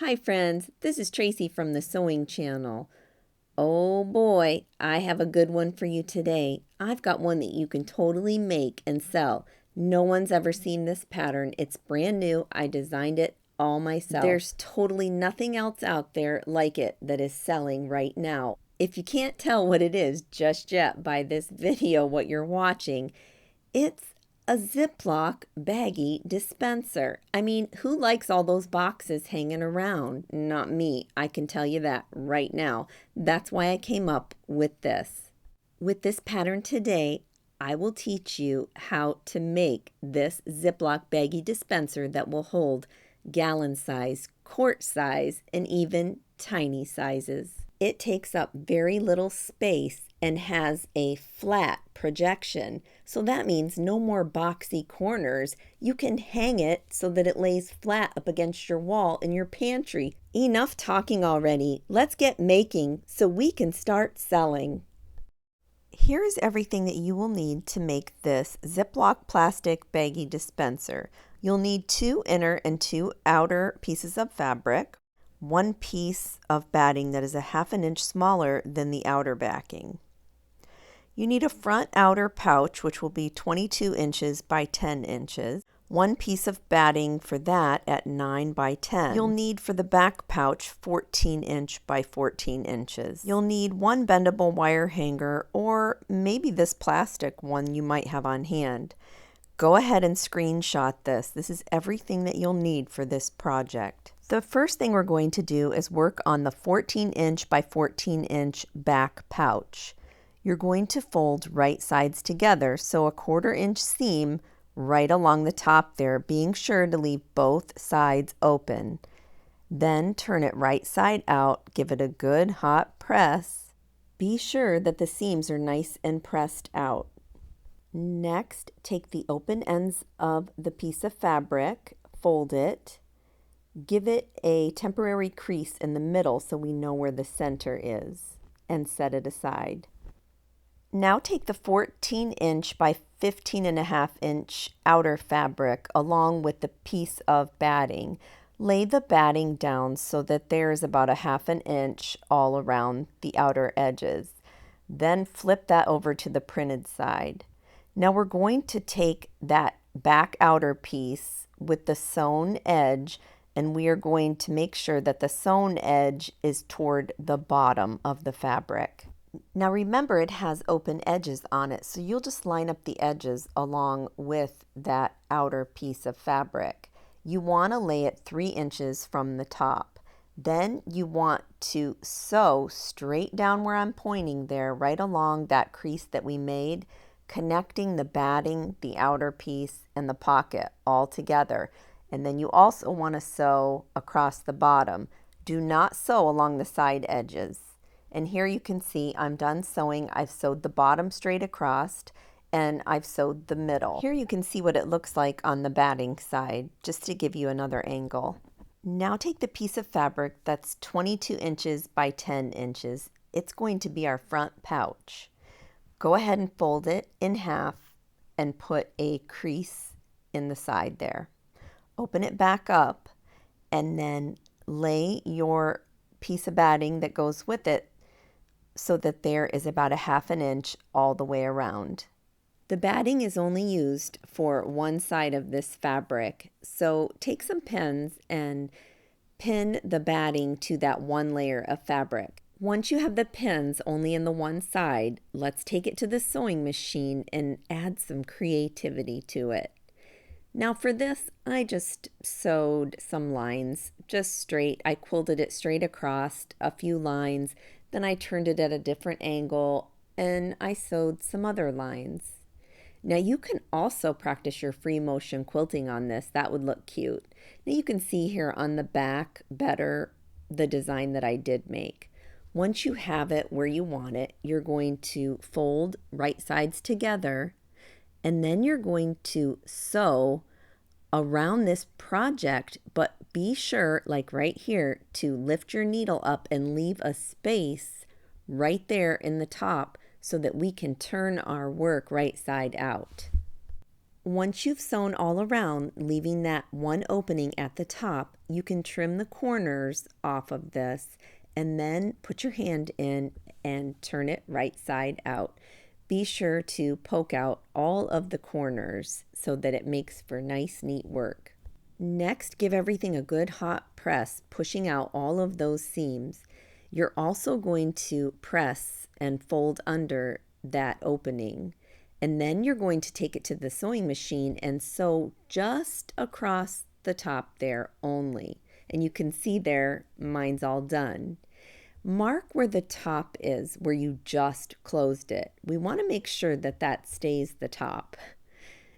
Hi friends, this is Tracy from the Sewing Channel. Oh boy, I have a good one for you today. I've got one that you can totally make and sell. No one's ever seen this pattern. It's brand new. I designed it all myself. There's totally nothing else out there like it that is selling right now. If you can't tell what it is just yet by this video, what you're watching, it's a Ziploc Baggie Dispenser. I mean, who likes all those boxes hanging around? Not me. I can tell you that right now. That's why I came up with this. With this pattern today, I will teach you how to make this Ziploc Baggie Dispenser that will hold gallon size, quart size, and even tiny sizes. It takes up very little space and has a flat projection. So that means no more boxy corners. You can hang it so that it lays flat up against your wall in your pantry. Enough talking already. Let's get making so we can start selling. Here is everything that you will need to make this Ziploc plastic baggie dispenser. You'll need 2 inner and 2 outer pieces of fabric, 1 piece of batting that is a 1/2 inch smaller than the outer backing. You need a front outer pouch, which will be 22 inches by 10 inches. 1 piece of batting for that at 9 by 10. You'll need for the back pouch 14 inch by 14 inches. You'll need 1 bendable wire hanger, or maybe this plastic one you might have on hand. Go ahead and screenshot this. This is everything that you'll need for this project. The first thing we're going to do is work on the 14 inch by 14 inch back pouch. You're going to fold right sides together, so a 1/4 inch seam right along the top there, being sure to leave both sides open. Then turn it right side out, give it a good hot press. Be sure that the seams are nice and pressed out. Next, take the open ends of the piece of fabric, fold it, give it a temporary crease in the middle so we know where the center is, and set it aside. Now take the 14 inch by 15.5 inch outer fabric along with the piece of batting. Lay the batting down so that there is about a 1/2 inch all around the outer edges. Then flip that over to the printed side. Now we're going to take that back outer piece with the sewn edge, and we are going to make sure that the sewn edge is toward the bottom of the fabric. Now remember, it has open edges on it, so you'll just line up the edges along with that outer piece of fabric. You want to lay it 3 inches from the top. Then you want to sew straight down where I'm pointing there, right along that crease that we made, connecting the batting, the outer piece, and the pocket all together. And then you also want to sew across the bottom. Do not sew along the side edges. And here you can see I'm done sewing. I've sewed the bottom straight across and I've sewed the middle. Here you can see what it looks like on the batting side, just to give you another angle. Now take the piece of fabric that's 22 inches by 10 inches. It's going to be our front pouch. Go ahead and fold it in half and put a crease in the side there. Open it back up and then lay your piece of batting that goes with it so that there is about a 1/2 inch all the way around. The batting is only used for one side of this fabric, so take some pins and pin the batting to that one layer of fabric. Once you have the pins only in the one side, let's take it to the sewing machine and add some creativity to it. Now for this, I just sewed some lines just straight. I quilted it straight across a few lines, then I turned it at a different angle and I sewed some other lines. Now you can also practice your free motion quilting on this. That would look cute. Now you can see here on the back better the design that I did make. Once you have it where you want it, you're going to fold right sides together, and then you're going to sew around this project, but be sure, like right here, to lift your needle up and leave a space right there in the top so that we can turn our work right side out. Once you've sewn all around, leaving that one opening at the top, you can trim the corners off of this and then put your hand in and turn it right side out. Be sure to poke out all of the corners so that it makes for nice, neat work. Next, give everything a good hot press, pushing out all of those seams. You're also going to press and fold under that opening. And then you're going to take it to the sewing machine and sew just across the top there only. And you can see there, mine's all done. Mark where the top is, where you just closed it. We want to make sure that that stays the top.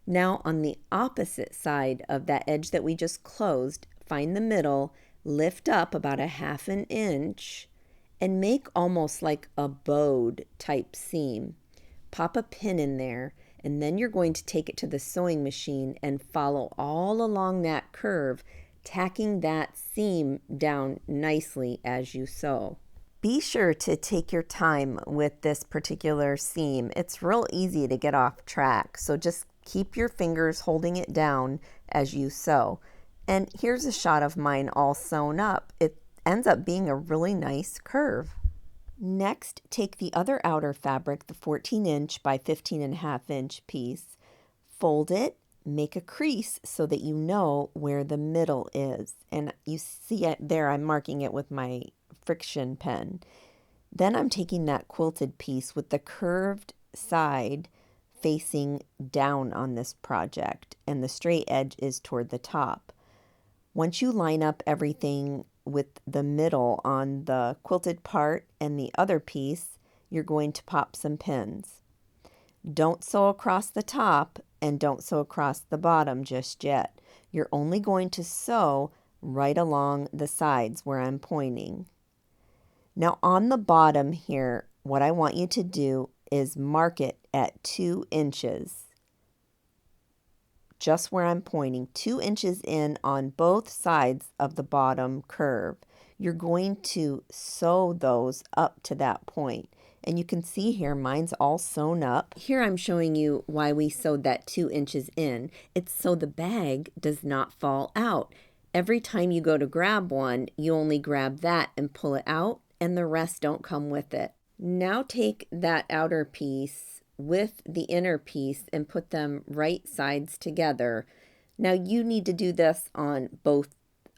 Now on the opposite side of that edge that we just closed, find the middle, lift up about a 1/2 inch, and make almost like a bowed type seam. Pop a pin in there, and then you're going to take it to the sewing machine and follow all along that curve, tacking that seam down nicely as you sew. Be sure to take your time with this particular seam. It's real easy to get off track, so just keep your fingers holding it down as you sew. And here's a shot of mine all sewn up. It ends up being a really nice curve. Next, take the other outer fabric, the 14-inch by 15.5 inch piece, fold it, make a crease so that you know where the middle is. And you see it there, I'm marking it with my friction pen. Then I'm taking that quilted piece with the curved side facing down on this project, and the straight edge is toward the top. Once you line up everything with the middle on the quilted part and the other piece, you're going to pop some pins. Don't sew across the top and don't sew across the bottom just yet. You're only going to sew right along the sides where I'm pointing. Now on the bottom here, what I want you to do is mark it at 2 inches. Just where I'm pointing, 2 inches in on both sides of the bottom curve. You're going to sew those up to that point. And you can see here, mine's all sewn up. Here I'm showing you why we sewed that 2 inches in. It's so the bag does not fall out. Every time you go to grab one, you only grab that and pull it out, and the rest don't come with it. Now take that outer piece with the inner piece and put them right sides together. Now you need to do this on both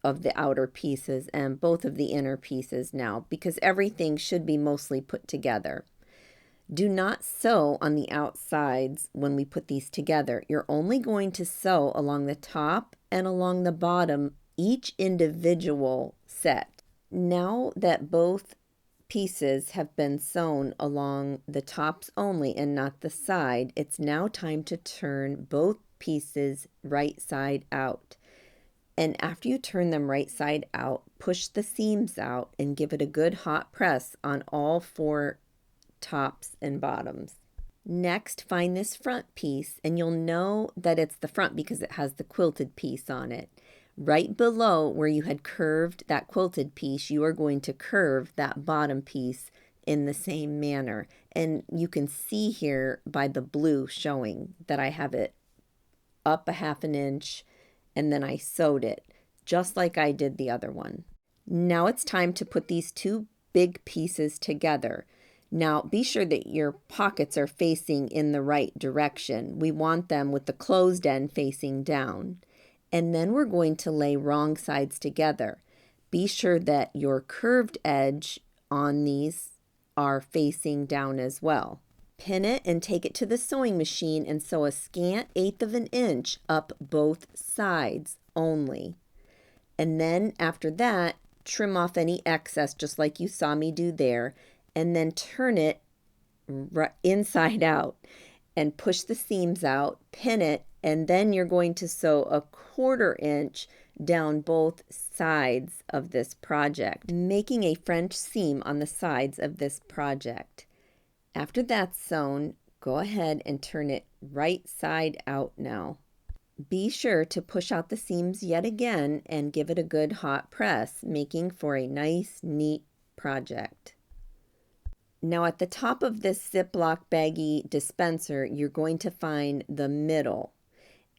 of the outer pieces and both of the inner pieces now, because everything should be mostly put together. Do not sew on the outsides when we put these together. You're only going to sew along the top and along the bottom, each individual set. Now that both pieces have been sewn along the tops only and not the side, it's now time to turn both pieces right side out. And after you turn them right side out, push the seams out and give it a good hot press on all 4 tops and bottoms. Next, find this front piece, and you'll know that it's the front because it has the quilted piece on it. Right below where you had curved that quilted piece, you are going to curve that bottom piece in the same manner. And you can see here by the blue showing that I have it up a 1/2 inch, and then I sewed it just like I did the other one. Now it's time to put these 2 big pieces together. Now be sure that your pockets are facing in the right direction. We want them with the closed end facing down. And then we're going to lay wrong sides together. Be sure that your curved edge on these are facing down as well. Pin it and take it to the sewing machine and sew a scant 1/8 of an inch up both sides only. And then after that, trim off any excess just like you saw me do there, and then turn it inside out and push the seams out, pin it, and then you're going to sew a 1/4 inch down both sides of this project, making a French seam on the sides of this project. After that's sewn, go ahead and turn it right side out now. Be sure to push out the seams yet again and give it a good hot press, making for a nice, neat project. Now at the top of this Loc Baggie dispenser, you're going to find the middle.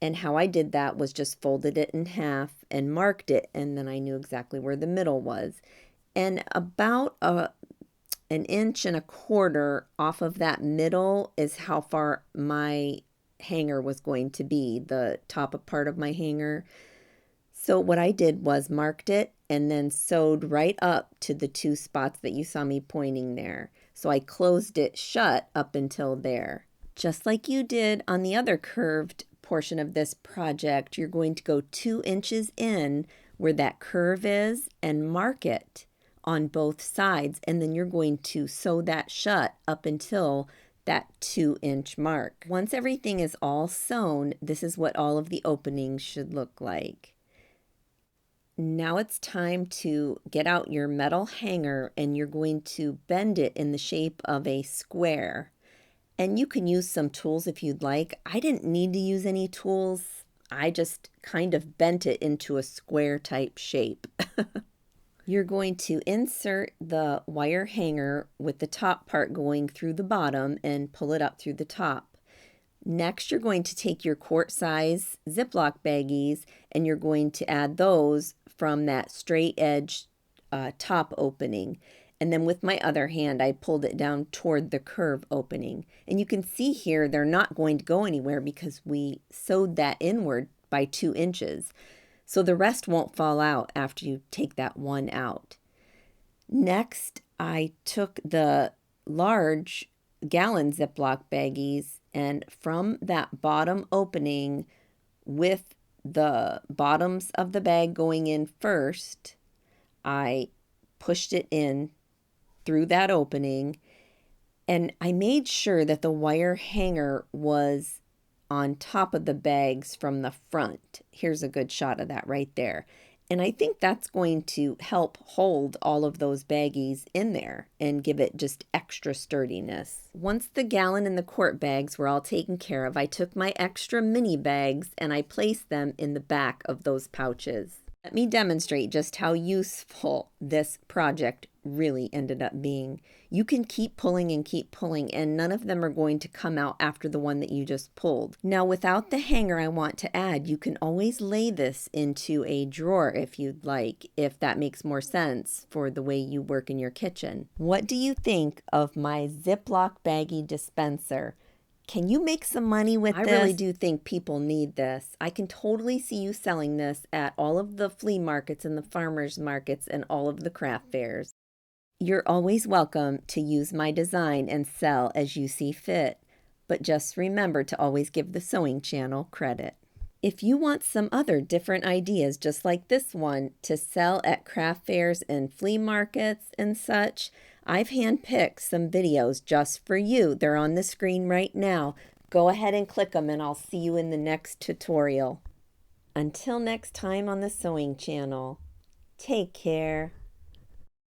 And how I did that was just folded it in half and marked it, and then I knew exactly where the middle was. And about an inch and a quarter off of that middle is how far my hanger was going to be, the top part of my hanger. So what I did was marked it and then sewed right up to the two spots that you saw me pointing there. So I closed it shut up until there. Just like you did on the other curved portion of this project, you're going to go 2 inches in where that curve is and mark it on both sides, and then you're going to sew that shut up until that 2-inch mark. Once everything is all sewn, this is what all of the openings should look like. Now it's time to get out your metal hanger, and you're going to bend it in the shape of a square. And you can use some tools if you'd like. I didn't need to use any tools. I just kind of bent it into a square type shape. You're going to insert the wire hanger with the top part going through the bottom and pull it up through the top. Next, you're going to take your quart size Ziploc baggies and you're going to add those from that straight edge top opening. And then with my other hand, I pulled it down toward the curve opening. And you can see here, they're not going to go anywhere because we sewed that inward by 2 inches. So the rest won't fall out after you take that one out. Next, I took the large gallon Ziploc baggies, and from that bottom opening with the bottoms of the bag going in first, I pushed it in through that opening, and I made sure that the wire hanger was on top of the bags from the front. Here's a good shot of that right there. And I think that's going to help hold all of those baggies in there and give it just extra sturdiness. Once the gallon and the quart bags were all taken care of, I took my extra mini bags and I placed them in the back of those pouches. Let me demonstrate just how useful this project really ended up being. You can keep pulling and none of them are going to come out after the one that you just pulled. Now without the hanger, I want to add, you can always lay this into a drawer if you'd like, if that makes more sense for the way you work in your kitchen. What do you think of my Ziploc Baggie Dispenser? Can you make some money with this? I really do think people need this. I can totally see you selling this at all of the flea markets and the farmers markets and all of the craft fairs. You're always welcome to use my design and sell as you see fit, but just remember to always give the sewing channel credit. If you want some other different ideas just like this one to sell at craft fairs and flea markets and such, I've handpicked some videos just for you. They're on the screen right now. Go ahead and click them and I'll see you in the next tutorial. Until next time on the Sewing Channel, take care.